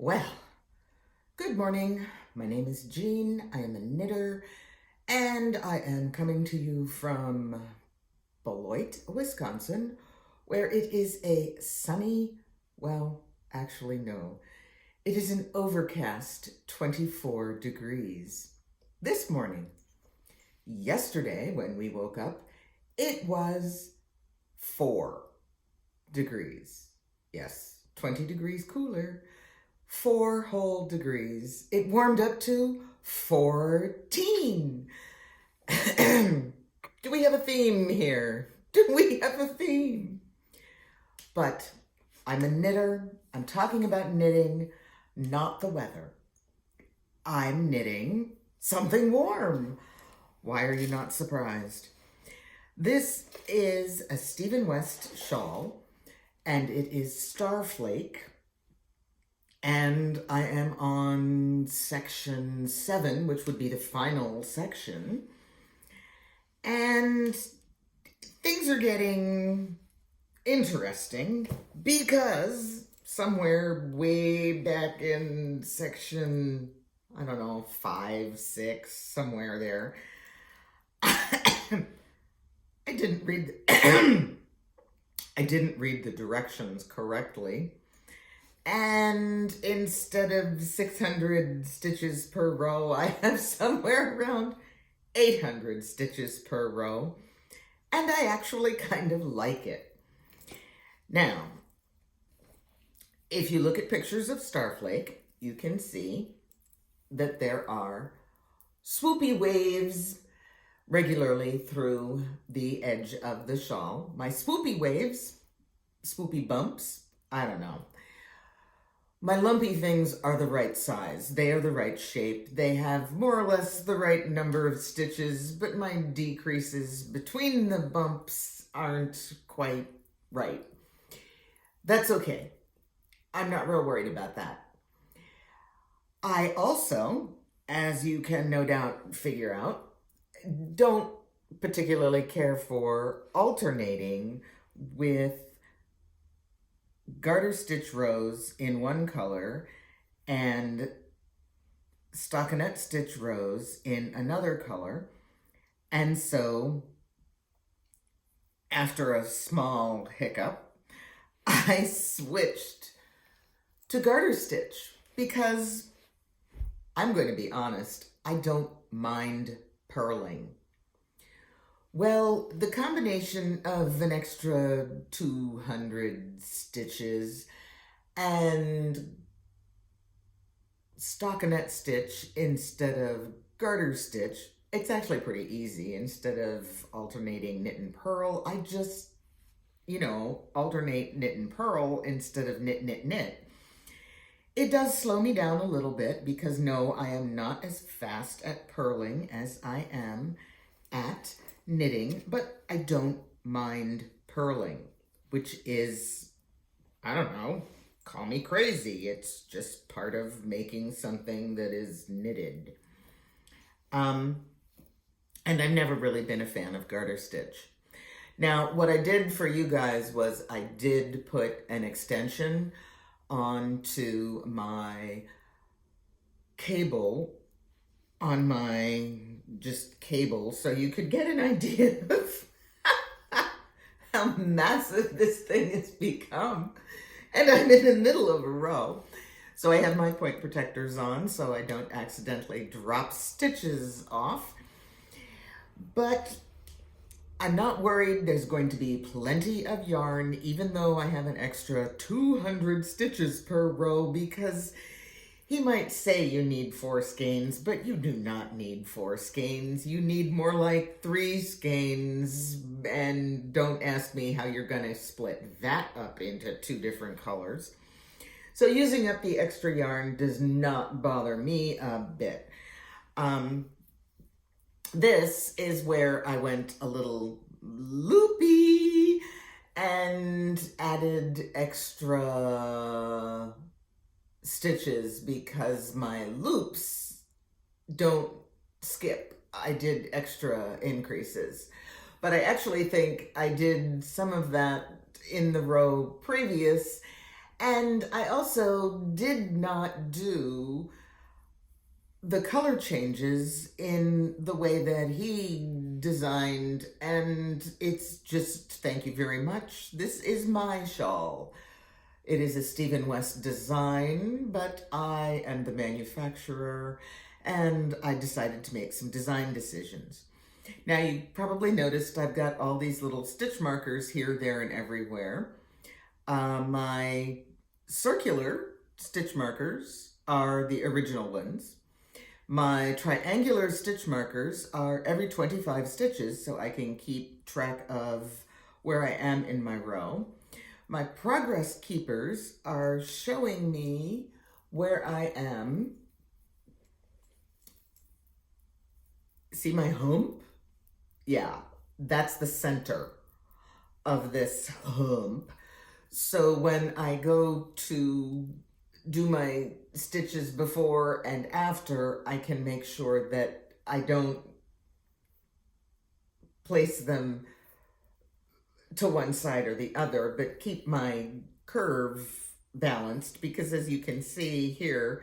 Well, good morning. My name is Jean. I am a knitter, and I am coming to you from Beloit, Wisconsin, where it is a sunny, well, actually, no, it is an overcast 24 degrees this morning. Yesterday, when we woke up, it was 4 degrees. Yes, 20 degrees cooler. 4 whole degrees. It warmed up to 14. Do we have a theme here? Do we have a theme? But I'm a knitter. I'm talking about knitting, not the weather. I'm knitting something warm. Why are you not surprised? This is a Stephen West shawl, and it is Starflake. And I am on section 7, which would be the final section. And things are getting interesting because somewhere way back in section, I don't know, 5, 6, somewhere there, I didn't read I didn't read the directions correctly. And instead of 600 stitches per row, I have somewhere around 800 stitches per row. And I actually kind of like it. Now, if you look at pictures of Starflake, you can see that there are swoopy waves regularly through the edge of the shawl. My swoopy waves, swoopy bumps, I don't know. My lumpy things are the right size. They are the right shape. They have more or less the right number of stitches, but my decreases between the bumps aren't quite right. That's okay. I'm not real worried about that. I also, as you can no doubt figure out, don't particularly care for alternating with garter stitch rows in one color and stockinette stitch rows in another color. And so after a small hiccup, I switched to garter stitch because I'm going to be honest, I don't mind purling. Well, the combination of an extra 200 stitches and stockinette stitch instead of garter stitch, it's actually pretty easy. Instead of alternating knit and purl, I just, alternate knit and purl instead of knit, knit, knit. It does slow me down a little bit because no, I am not as fast at purling as I am at knitting, but I don't mind purling, which is, I don't know, call me crazy. It's just part of making something that is knitted. And I've never really been a fan of garter stitch. Now, what I did for you guys was I did put an extension onto my cable on my cable so you could get an idea of how massive this thing has become. And I'm in the middle of a row. So I have my point protectors on so I don't accidentally drop stitches off. But I'm not worried. There's going to be plenty of yarn, even though I have an extra 200 stitches per row, because he might say you need 4 skeins, but you do not need 4 skeins. You need more like 3 skeins, and don't ask me how you're going to split that up into 2 different colors. So using up the extra yarn does not bother me a bit. This is where I went a little loopy and added extra stitches because my loops don't skip. I did extra increases, but I actually think I did some of that in the row previous And I also did not do the color changes in the way that he designed, and it's just, thank you very much. This is my shawl. It is a Stephen West design, but I am the manufacturer, and I decided to make some design decisions. Now, you probably noticed I've got all these little stitch markers here, there, and everywhere. My circular stitch markers are the original ones. My triangular stitch markers are every 25 stitches, so I can keep track of where I am in my row. My progress keepers are showing me where I am. See my hump? Yeah, that's the center of this hump. So when I go to do my stitches before and after, I can make sure that I don't place them to one side or the other, but keep my curve balanced, because as you can see here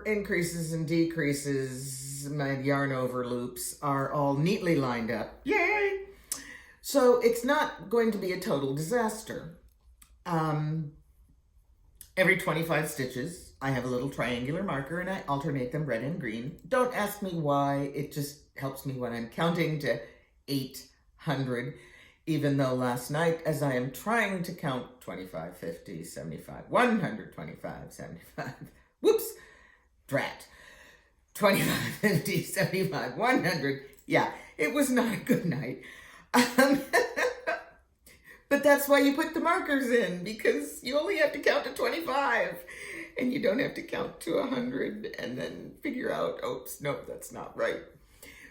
increases and decreases, my yarn over loops are all neatly lined up. Yay! So it's not going to be a total disaster. Every 25 stitches, I have a little triangular marker and I alternate them red and green. Don't ask me why, it just helps me when I'm counting to 800, even though last night, as I am trying to count 25, 50, 75, 100, 25, 75, whoops, drat, 25, 50, 75, 100, yeah, it was not a good night. But that's why you put the markers in, because you only have to count to 25 and you don't have to count to 100 and then figure out, oops, nope, that's not right.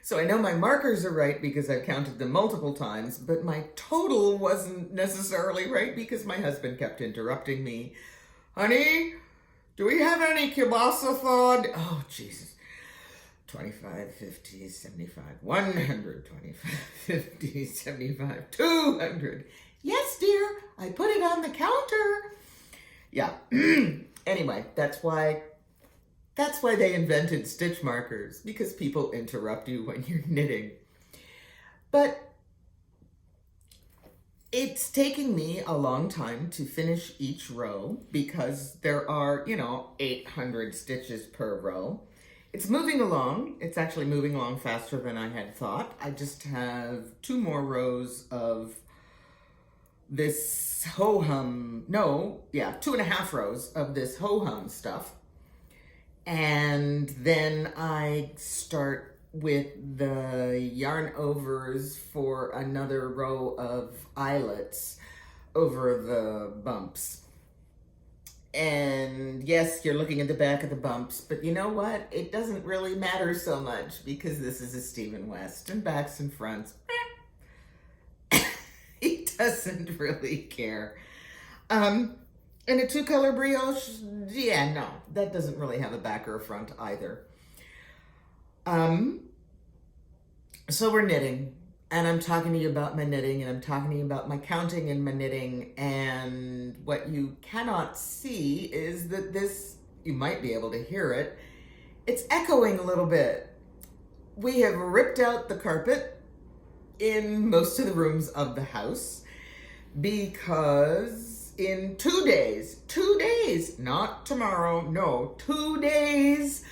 So I know my markers are right because I've counted them multiple times, but my total wasn't necessarily right because my husband kept interrupting me. Honey, do we have any kielbasa thawed? Oh, Jesus. 25, 50, 75, 100, 25, 50, 75, 200. Yes, dear, I put it on the counter. Yeah. Anyway, that's why they invented stitch markers, because people interrupt you when you're knitting. But it's taking me a long time to finish each row because there are, 800 stitches per row. It's moving along. It's actually moving along faster than I had thought. I just have 2 more rows of this ho-hum, 2.5 rows of this ho-hum stuff. And then I start with the yarn overs for another row of eyelets over the bumps. And yes, you're looking at the back of the bumps, but you know what? It doesn't really matter so much because this is a Stephen West, and backs and fronts. He doesn't really care. And a 2-color brioche, yeah, no, that doesn't really have a back or a front either. So we're knitting, and I'm talking to you about my knitting, and I'm talking to you about my counting and my knitting, and what you cannot see is that this, you might be able to hear it, it's echoing a little bit. We have ripped out the carpet in most of the rooms of the house because in 2 days, not tomorrow, no, 2 days,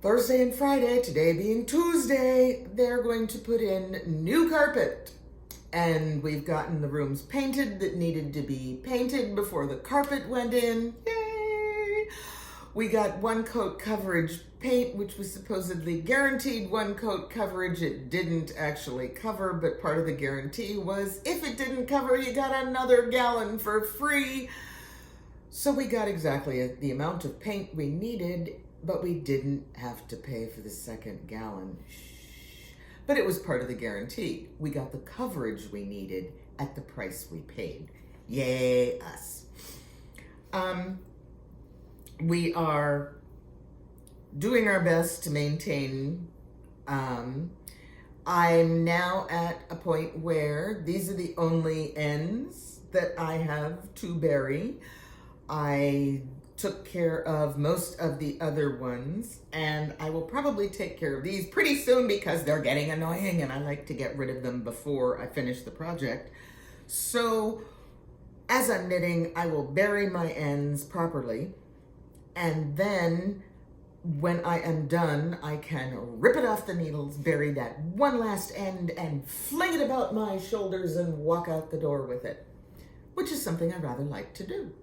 Thursday and Friday, today being Tuesday, they're going to put in new carpet. And we've gotten the rooms painted that needed to be painted before the carpet went in. Yay! We got 1 coat coverage paint, which was supposedly guaranteed 1 coat coverage. It didn't actually cover, but part of the guarantee was if it didn't cover, you got another gallon for free. So we got exactly the amount of paint we needed, but we didn't have to pay for the 2nd gallon. But it was part of the guarantee. We got the coverage we needed at the price we paid. Yay, us. We are doing our best to maintain. I'm now at a point where these are the only ends that I have to bury. I took care of most of the other ones, and I will probably take care of these pretty soon because they're getting annoying and I like to get rid of them before I finish the project. So as I'm knitting, I will bury my ends properly, and then when I am done, I can rip it off the needles, bury that one last end, and fling it about my shoulders and walk out the door with it, which is something I rather like to do.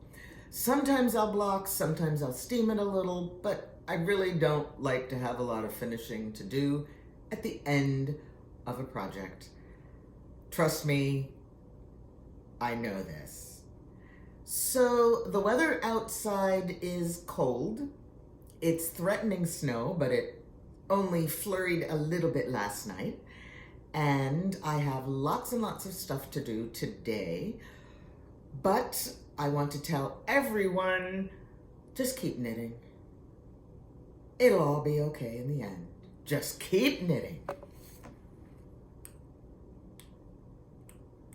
Sometimes I'll block, sometimes I'll steam it a little, but I really don't like to have a lot of finishing to do at the end of a project. Trust me, I know this. So the weather outside is cold. It's threatening snow, but it only flurried a little bit last night. And I have lots and lots of stuff to do today. But I want to tell everyone, just keep knitting. It'll all be okay in the end. Just keep knitting.